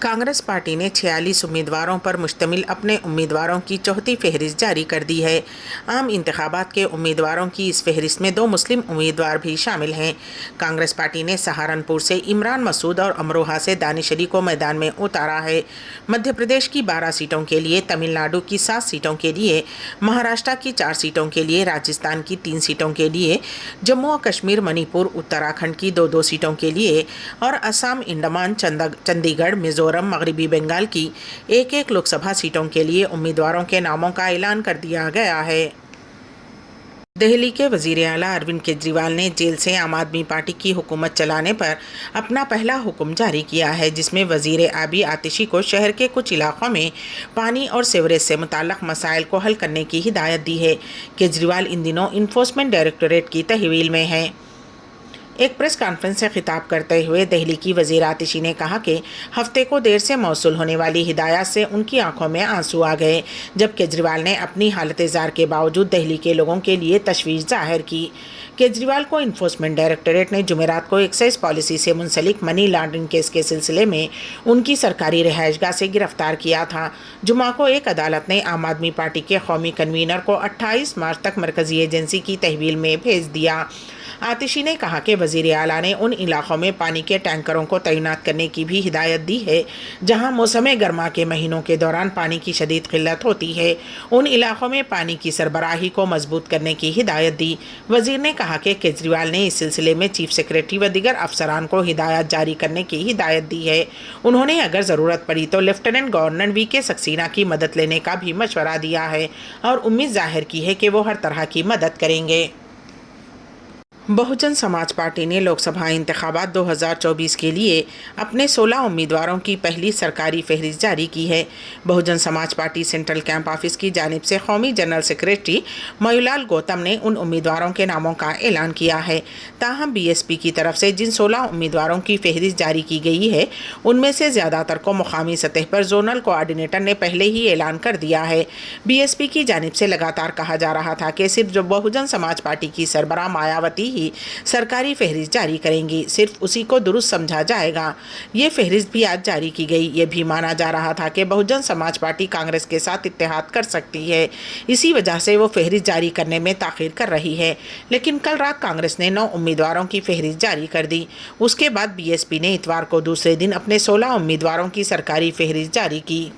Congress party نے 46 امیدواروں پر مشتمل اپنے امیدواروں کی چوتھی فہرست جاری کر دی ہے۔ عام انتخابات کے امیدواروں کی اس فہرست میں 2 مسلم امیدوار بھی شامل ہیں۔ کانگریس پارٹی نے سہارنپور سے عمران مسعود اور امروہہ سے دانش علی کو میدان میں اتارا ہے۔ مدھیہ پردیش کی 12 سیٹوں کے لیے، تمل ناڈو کی 7 سیٹوں کے لیے، مہاراشٹر کی 4 سیٹوں کے لیے، راجستھان کی 3 سیٹوں کے لیے، جموں و کشمیر، منی پور، اتراکھنڈ کی 2 سیٹوں کے لیے اور آسام، انڈمان، چندی گڑھ، میزورم، مغربی بنگال کی 1 لوک سبھا سیٹوں کے لیے امیدواروں کے ناموں کا اعلان کر دیا گیا ہے۔ دہلی کے وزیر اعلیٰ اروند کیجریوال نے جیل سے عام آدمی پارٹی کی حکومت چلانے پر اپنا پہلا حکم جاری کیا ہے، جس میں وزیر آبی آتشی کو شہر کے کچھ علاقوں میں پانی اور سیوریج سے متعلق مسائل کو حل کرنے کی ہدایت دی ہے۔ کیجریوال ان دنوں انفورسمنٹ ڈائریکٹوریٹ کی تحویل میں ہیں۔ ایک پریس کانفرنس سے خطاب کرتے ہوئے دہلی کی وزیر آتشی نے کہا کہ ہفتے کو دیر سے موصول ہونے والی ہدایات سے ان کی آنکھوں میں آنسو آ گئے، جب کیجریوال نے اپنی حالت زار کے باوجود دہلی کے لوگوں کے لیے تشویش ظاہر کی۔ کیجریوال کو انفورسمنٹ ڈائریکٹوریٹ نے جمعرات کو ایکسائز پالیسی سے منسلک منی لانڈرنگ کیس کے سلسلے میں ان کی سرکاری رہائش گاہ سے گرفتار کیا تھا۔ جمعہ کو ایک عدالت نے عام آدمی پارٹی کے قومی کنوینر کو 28 مارچ تک مرکزی ایجنسی کی تحویل میں بھیج دیا۔ آتشی نے کہا کہ وزیر اعلیٰ نے ان علاقوں میں پانی کے ٹینکروں کو تعینات کرنے کی بھی ہدایت دی ہے جہاں موسم گرما کے مہینوں کے دوران پانی کی شدید قلت ہوتی ہے۔ ان علاقوں میں پانی کی سربراہی کو مضبوط کرنے کی ہدایت دی۔ وزیر نے کہا کہ کیجریوال نے اس سلسلے میں چیف سیکریٹری و دیگر افسران کو ہدایات جاری کرنے کی ہدایت دی ہے۔ انہوں نے اگر ضرورت پڑی تو لیفٹیننٹ گورنر وی کے سکسینہ کی مدد لینے کا بھی مشورہ دیا ہے اور امید ظاہر کی ہے کہ وہ ہر طرح کی مدد کریں گے۔ بہوجن سماج پارٹی نے لوک سبھا انتخابات 2024 کے لیے اپنے 16 امیدواروں کی پہلی سرکاری فہرست جاری کی ہے۔ بہوجن سماج پارٹی سینٹرل کیمپ آفس کی جانب سے قومی جنرل سیکریٹری میولال گوتم نے ان امیدواروں کے ناموں کا اعلان کیا ہے۔ تاہم بی ایس پی کی طرف سے جن 16 امیدواروں کی فہرست جاری کی گئی ہے ان میں سے زیادہ تر کو مقامی سطح پر زونل کوآرڈینیٹر نے پہلے ہی اعلان کر دیا ہے۔ بی ایس پی کی جانب سے لگاتار کہا جا رہا تھا کہ صرف جو بہوجن سماج پارٹی کی سربراہ مایاوتی ہی سرکاری فہرست جاری کریں گی، صرف اسی کو درست سمجھا جائے گا۔ یہ فہرست بھی آج جاری کی گئی۔ یہ بھی مانا جا رہا تھا کہ بہوجن سماج پارٹی کانگریس کے ساتھ اتحاد کر سکتی ہے، اسی وجہ سے وہ فہرست جاری کرنے میں تاخیر کر رہی ہے، لیکن کل رات کانگریس نے 9 امیدواروں کی فہرست جاری کر دی۔ اس کے بعد بی ایس پی نے اتوار کو دوسرے دن اپنے 16 امیدواروں کی سرکاری فہرست جاری کی۔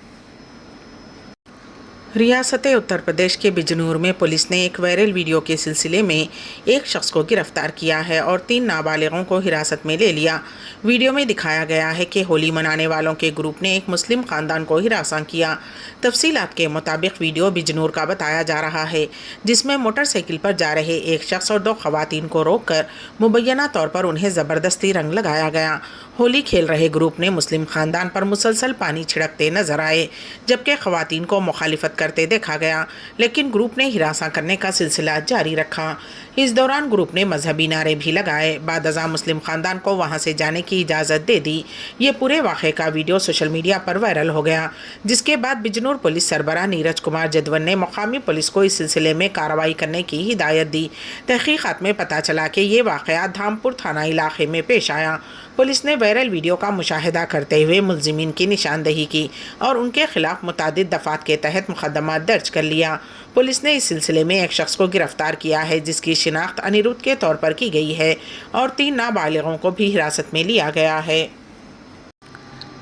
ریاست اتر پردیش کے بجنور میں پولیس نے ایک وائرل ویڈیو کے سلسلے میں ایک شخص کو گرفتار کیا ہے اور 3 نابالغوں کو حراست میں لے لیا۔ ویڈیو میں دکھایا گیا ہے کہ ہولی منانے والوں کے گروپ نے ایک مسلم خاندان کو ہراساں کیا۔ تفصیلات کے مطابق ویڈیو بجنور کا بتایا جا رہا ہے، جس میں موٹر سائیکل پر جا رہے ایک شخص اور 2 خواتین کو روک کر مبینہ طور پر انہیں زبردستی رنگ لگایا گیا۔ ہولی کھیل رہے گروپ نے مسلم خاندان پر مسلسل پانی چھڑکتے نظر آئے، جبکہ خواتین کو مخالفت کرتے دیکھا گیا، لیکن گروپ نے ہراساں کرنے کا سلسلہ جاری رکھا۔ اس دوران گروپ نے مذہبی نعرے بھی لگائے۔ بعد ازاں مسلم خاندان کو وہاں سے جانے کی اجازت دے دی۔ یہ پورے واقعے کا ویڈیو سوشل میڈیا پر وائرل ہو گیا، جس کے بعد بجنور پولیس سربراہ نیرج کمار جدون نے مقامی پولیس کو اس سلسلے میں کارروائی کرنے کی ہدایت دی۔ تحقیقات میں پتہ چلا کہ یہ واقعہ دھامپور تھانہ علاقے میں پیش آیا۔ پولیس نے وائرل ویڈیو کا مشاہدہ کرتے ہوئے ملزمین کی نشاندہی کی اور ان کے خلاف متعدد دفعات کے تحت مقدمات درج کر لیا۔ پولیس نے اس سلسلے میں ایک شخص کو گرفتار کیا ہے، جس کی شناخت انیرودھ کے طور پر کی گئی ہے، اور 3 نابالغوں کو بھی حراست میں لیا گیا ہے۔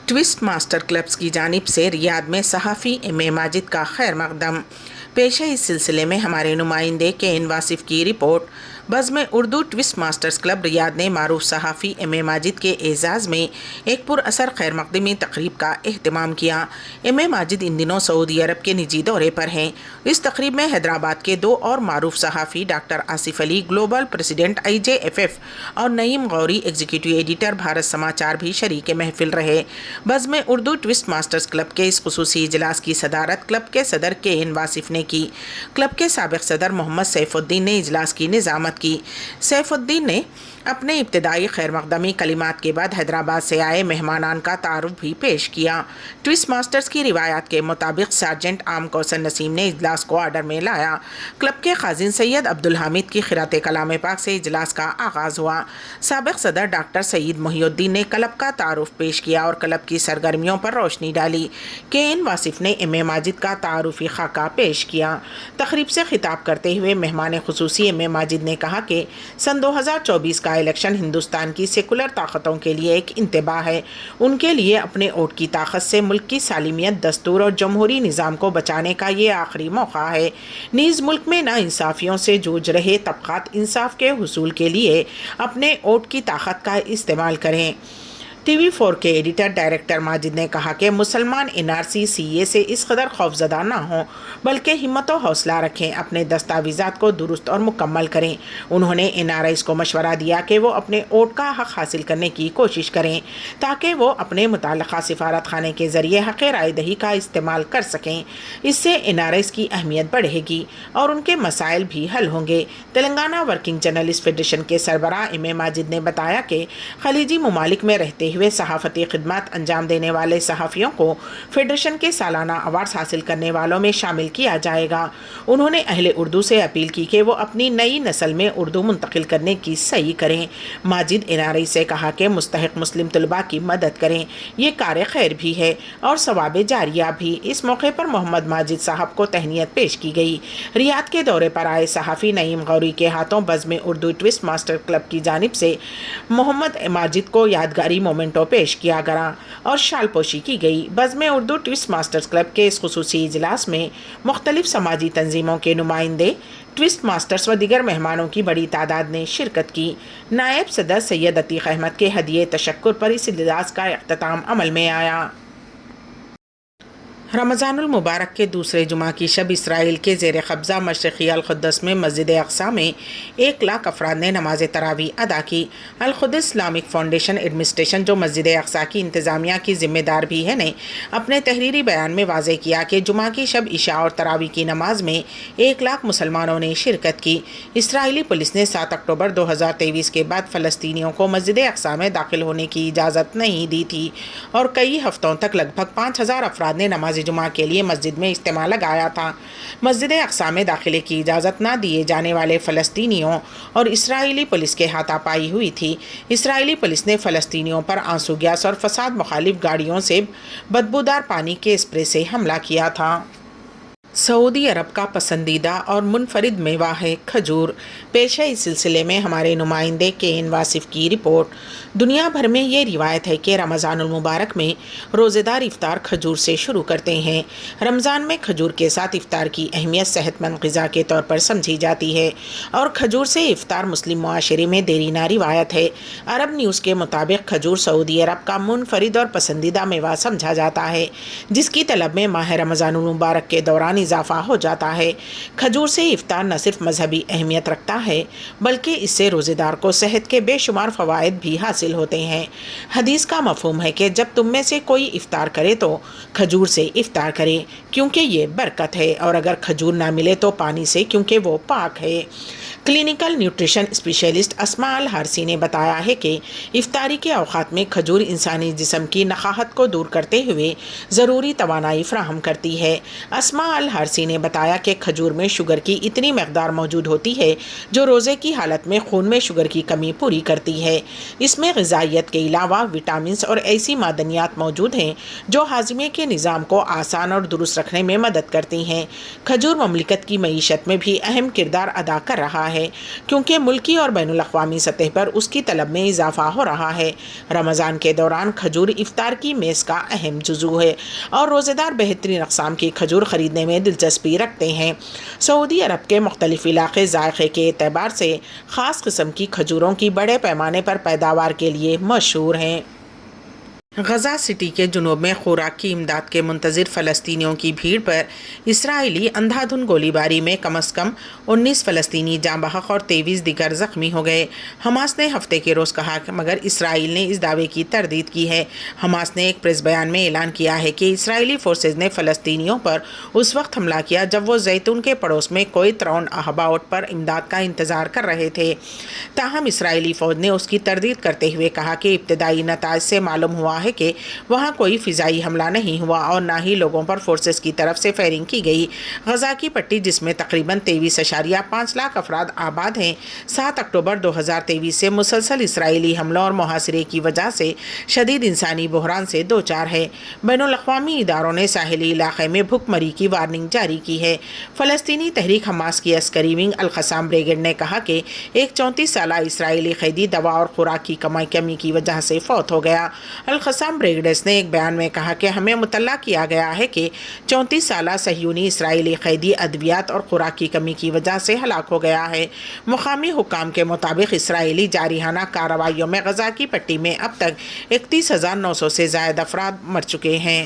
ٹوسٹ ماسٹر کلبز کی جانب سے ریاض میں صحافی ایم اے ماجد کا خیر مقدم پیش ہے۔ اس سلسلے میں ہمارے نمائندے کے این واصف کی رپورٹ۔ بزم اردو ٹوسٹ ماسٹرز کلب ریاض نے معروف صحافی ایم اے ماجد کے اعزاز میں ایک پر اثر خیر مقدمی تقریب کا اہتمام کیا۔ ایم اے ماجد ان دنوں سعودی عرب کے نجی دورے پر ہیں۔ اس تقریب میں حیدرآباد کے 2 اور معروف صحافی ڈاکٹر آصف علی گلوبل پریزیڈنٹ IJFF اور نعیم غوری ایگزیکٹو ایڈیٹر بھارت سماچار بھی شریک محفل رہے۔ بزم اردو ٹوسٹ ماسٹرز کلب کے اس خصوصی اجلاس کی صدارت کلب کے صدر کے این واصف نے کی۔ کلب کے سابق صدر محمد سیف الدین نے اجلاس کی نظامت کی۔ سیف الدین نے اپنے ابتدائی خیر مقدمی کلمات کے بعد حیدرآباد سے آئے مہمانان کا تعارف بھی پیش کیا۔ ٹوسٹ ماسٹرز کی روایات کے مطابق سارجنٹ عام کوثر نسیم نے اجلاس کو آرڈر میں لایا۔ کلب کے خازن سید عبدالحمید کی خیرات کلام پاک سے اجلاس کا آغاز ہوا۔ سابق صدر ڈاکٹر سعید محی الدین نے کلب کا تعارف پیش کیا اور کلب کی سرگرمیوں پر روشنی ڈالی۔ کے واصف نے ایم اے ماجد کا تعارفی خاکہ پیش کیا۔ تقریب سے خطاب کرتے ہوئے مہمان خصوصی ایم اے ماجد نے کہا کہ سن 2024 کا الیکشن ہندوستان کی سیکولر طاقتوں کے لیے ایک انتباہ ہے۔ ان کے لیے اپنے ووٹ کی طاقت سے ملک کی سالمیت، دستور اور جمہوری نظام کو بچانے کا یہ آخری موقع ہے۔ نیز ملک میں ناانصافیوں سے جوجھ رہے طبقات انصاف کے حصول کے لیے اپنے ووٹ کی طاقت کا استعمال کریں۔ ٹی وی 4 کے ایڈیٹر ڈائریکٹر ماجد نے کہا کہ مسلمان این آر سی سی اے سے اس قدر خوفزدہ نہ ہوں بلکہ ہمت و حوصلہ رکھیں، اپنے دستاویزات کو درست اور مکمل کریں۔ انہوں نے این آر آئیز کو مشورہ دیا کہ وہ اپنے ووٹ کا حق حاصل کرنے کی کوشش کریں تاکہ وہ اپنے متعلقہ سفارت خانے کے ذریعے حق رائے دہی کا استعمال کر سکیں۔ اس سے این آر آئیز کی اہمیت بڑھے گی اور ان کے مسائل بھی حل ہوں گے۔ تلنگانہ ورکنگ جرنلسٹ فیڈریشن کے سربراہ ایم اے ماجد نے بتایا کہ خلیجی ممالک میں رہتے ہوئے صحافتی خدمات انجام دینے والے صحافیوں کو فیڈریشن کے سالانہ ایوارڈز حاصل کرنے والوں میں شامل کیا جائے گا۔ انہوں نے اہل اردو سے اپیل کی کہ وہ اپنی نئی نسل میں اردو منتقل کرنے کی سعی کریں۔ ماجد این آر آئی سے کہا کہ مستحق مسلم طلباء کی مدد کریں، یہ کار خیر بھی ہے اور ثواب جاریہ بھی۔ اس موقع پر محمد ماجد صاحب کو تہنیت پیش کی گئی۔ ریاض کے دورے پر آئے صحافی نعیم غوری کے ہاتھوں بزم اردو ٹوسٹ ماسٹر کلب کی جانب سے محمد ماجد کو یادگاری مومنٹو پیش کیا گیا اور شال پوشی کی گئی۔ بزم اردو ٹوسٹ ماسٹرز کلب کے اس خصوصی اجلاس میں مختلف سماجی تنظیموں کے نمائندے، ٹوسٹ ماسٹرز و دیگر مہمانوں کی بڑی تعداد نے شرکت کی۔ نائب صدر سید عتیق احمد کے ہدیے تشکر پر اس اجلاس کا اختتام عمل میں آیا۔ رمضان المبارک کے دوسرے جمعہ کی شب اسرائیل کے زیر قبضہ مشرقی القدس میں مسجد اقصیٰ میں 1,00,000 افراد نے نماز تراویح ادا کی۔ القدس اسلامک فاؤنڈیشن ایڈمنسٹریشن، جو مسجد اقصیٰ کی انتظامیہ کی ذمہ دار بھی ہے، نے اپنے تحریری بیان میں واضح کیا کہ جمعہ کی شب عشاء اور تراویح کی نماز میں 1,00,000 مسلمانوں نے شرکت کی۔ اسرائیلی پولیس نے 7 اکتوبر 2023 کے بعد فلسطینیوں کو مسجد اقصیٰ میں داخل ہونے کی اجازت نہیں دی تھی اور کئی ہفتوں تک لگ بھگ 5,000 افراد نے نماز جمعہ کے لیے مسجد میں اجتماع لگایا تھا۔ مسجد اقصیٰ میں داخلے کی اجازت نہ دیے جانے والے فلسطینیوں اور اسرائیلی پولیس کے ہاتھا پائی ہوئی تھی۔ اسرائیلی پولیس نے فلسطینیوں پر آنسو گیس اور فساد مخالف گاڑیوں سے بدبودار پانی کے اسپرے سے حملہ کیا تھا۔ سعودی عرب کا پسندیدہ اور منفرد میوہ ہے کھجور۔ پیش ہے اس سلسلے میں ہمارے نمائندے کے واصف کی رپورٹ۔ دنیا بھر میں یہ روایت ہے کہ رمضان المبارک میں روزے دار افطار کھجور سے شروع کرتے ہیں۔ رمضان میں کھجور کے ساتھ افطار کی اہمیت صحت مند غذا کے طور پر سمجھی جاتی ہے اور کھجور سے افطار مسلم معاشرے میں دیرینہ روایت ہے۔ عرب نیوز کے مطابق کھجور سعودی عرب کا منفرد اور پسندیدہ میوہ سمجھا جاتا ہے، جس کی طلب میں ماہ رمضان المبارک کے دوران اضافہ ہو جاتا ہے۔ کھجور سے افطار نہ صرف مذہبی اہمیت رکھتا ہے بلکہ اس سے روزے دار کو صحت کے بے شمار فوائد بھی حاصل ہوتے ہیں۔ حدیث کا مفہوم ہے کہ جب تم میں سے کوئی افطار کرے تو کھجور سے افطار کرے کیونکہ یہ برکت ہے، اور اگر کھجور نہ ملے تو پانی سے کیونکہ وہ پاک ہے۔ کلینیکل نیوٹریشن اسپیشلسٹ اسماء الحارثی نے بتایا ہے کہ افطاری کے اوقات میں کھجور انسانی جسم کی نقاہت کو دور کرتے ہوئے ضروری توانائی فراہم کرتی ہے۔ اسماء الحارثی نے بتایا کہ کھجور میں شوگر کی اتنی مقدار موجود ہوتی ہے جو روزے کی حالت میں خون میں شوگر کی کمی پوری کرتی ہے۔ اس میں غذائیت کے علاوہ وٹامنز اور ایسی معدنیات موجود ہیں جو ہاضمے کے نظام کو آسان اور درست رکھنے میں مدد کرتی ہیں۔ کھجور مملکت کی معیشت میں بھی اہم کردار ادا کر رہا ہے کیونکہ ملکی اور بین الاقوامی سطح پر اس کی طلب میں اضافہ ہو رہا ہے۔ رمضان کے دوران کھجور افطار کی میز کا اہم جزو ہے اور روزے دار بہترین اقسام کی کھجور خریدنے میں دلچسپی رکھتے ہیں۔ سعودی عرب کے مختلف علاقے ذائقے کے اعتبار سے خاص قسم کی کھجوروں کی بڑے پیمانے پر پیداوار کے لیے مشہور ہیں۔ غزہ سٹی کے جنوب میں خوراک کی امداد کے منتظر فلسطینیوں کی بھیڑ پر اسرائیلی اندھا دھند گولی باری میں کم از کم 19 فلسطینی جاں بحق اور 23 دیگر زخمی ہو گئے۔ حماس نے ہفتے کے روز کہا مگر اسرائیل نے اس دعوے کی تردید کی ہے۔ حماس نے ایک پریس بیان میں اعلان کیا ہے کہ اسرائیلی فورسز نے فلسطینیوں پر اس وقت حملہ کیا جب وہ زیتون کے پڑوس میں کوئی ترون اباؤٹ پر امداد کا انتظار کر رہے تھے۔ تاہم اسرائیلی فوج نے اس کی تردید کرتے ہوئے کہا کہ ابتدائی نتائج سے معلوم ہوا ہے کہ وہاں کوئی فضائی حملہ نہیں ہوا اور نہ ہی لوگوں پر فورسز کی طرف سے فائرنگ کی گئی۔ غزہ کی پٹی جس میں تقریباً 23.5 لاکھ افراد آباد ہیں 7 اکتوبر 2023 سے مسلسل اسرائیلی حملوں اور محاصرے کی وجہ سے شدید انسانی بحران سے دوچار ہے۔ بین الاقوامی اداروں نے ساحلی علاقے میں بھوک مری کی وارننگ جاری کی ہے۔ فلسطینی تحریک حماس کی عسکری ونگ القسام بریگیڈ نے کہا کہ ایک 34 سالہ اسرائیلی قیدی دوا اور خوراک کی کمی کی وجہ سے فوت ہو گیا۔ القسام بریگیڈس نے ایک بیان میں کہا کہ ہمیں مطلع کیا گیا ہے کہ 34 سالہ صہیونی اسرائیلی قیدی ادویات اور خوراک کی کمی کی وجہ سے ہلاک ہو گیا ہے۔ مقامی حکام کے مطابق اسرائیلی جارحانہ کارروائیوں میں غزہ کی پٹی میں اب تک 31,900 سے زائد افراد مر چکے ہیں۔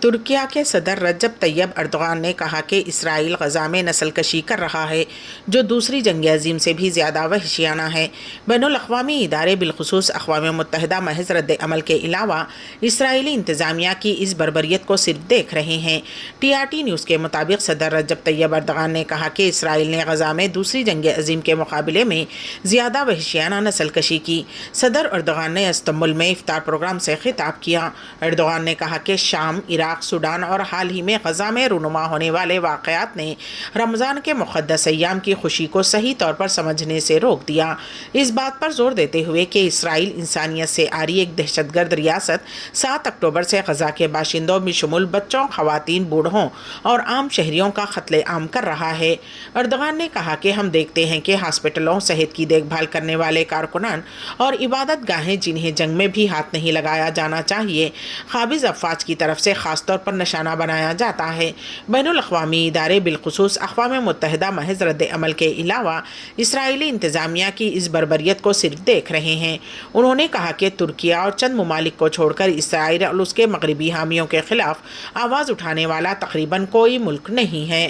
ترکیہ کے صدر رجب طیب اردوغان نے کہا کہ اسرائیل غزہ میں نسل کشی کر رہا ہے جو دوسری جنگ عظیم سے بھی زیادہ وحشیانہ ہے۔ بین الاقوامی ادارے بالخصوص اقوام متحدہ محض رد عمل کے علاوہ اسرائیلی انتظامیہ کی اس بربریت کو صرف دیکھ رہے ہیں۔ TRT نیوز کے مطابق صدر رجب طیب اردوغان نے کہا کہ اسرائیل نے غزہ میں دوسری جنگ عظیم کے مقابلے میں زیادہ وحشیانہ نسل کشی کی۔ صدر اردوغان نے استنبول میں افطار پروگرام سے خطاب کیا۔ اردوغان نے کہا کہ شام، عراق، سوڈان اور حال ہی میں غزہ میں رونما ہونے والے واقعات نے رمضان کے مقدس ایام کی خوشی کو صحیح طور پر سمجھنے سے روک دیا۔ اس بات پر زور دیتے ہوئے کہ اسرائیل انسانیت سے عاری ایک دہشت گرد ریاست 7 اکتوبر سے غزہ کے باشندوں بشمول بچوں، خواتین، بوڑھوں اور عام شہریوں کا قتل عام کر رہا ہے۔ اردوغان نے کہا کہ ہم دیکھتے ہیں کہ ہاسپٹلوں، صحت کی دیکھ بھال کرنے والے کارکنان اور عبادت گاہیں جنہیں جنگ میں بھی ہاتھ نہیں لگایا جانا چاہیے، قابض افواج کی طرف سے خاص طور پر نشانہ بنایا جاتا ہے۔ بین الاقوامی ادارے بالخصوص اقوام متحدہ محض رد عمل کے علاوہ اسرائیلی انتظامیہ کی اس بربریت کو صرف دیکھ رہے ہیں۔ انہوں نے کہا کہ ترکیہ اور چند ممالک کو چھوڑ کر اسرائیل اور اس کے مغربی حامیوں کے خلاف آواز اٹھانے والا تقریباً کوئی ملک نہیں ہے۔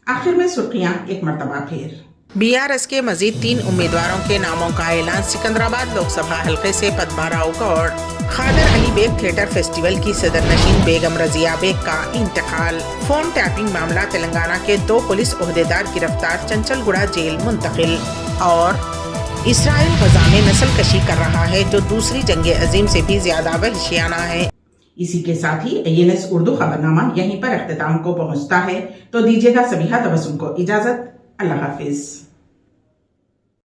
آخر میں سرخیاں ایک مرتبہ پھر۔ BRS کے مزید 3 امیدواروں کے ناموں کا اعلان۔ سکندرآباد لوک سبھا حلقے سے پدما راؤ گوڑ۔ خادر علی بیگ تھیٹر فیسٹیول کی صدر نشین بیگم رضیہ بیگ کا انتقال۔ فون ٹیپنگ معاملہ تلنگانہ کے 2 پولیس عہدیدار گرفتار، چنچل گڑھا جیل منتقل۔ اور اسرائیل غزہ میں نسل کشی کر رہا ہے جو دوسری جنگ عظیم سے بھی زیادہ وحشیانہ ہے۔ اسی کے ساتھ ہی ANS اردو خبرنامہ یہیں پر اختتام کو پہنچتا ہے، تو دیجیے گا سبیحہ تبسم کو اجازت۔ اللہ حافظ۔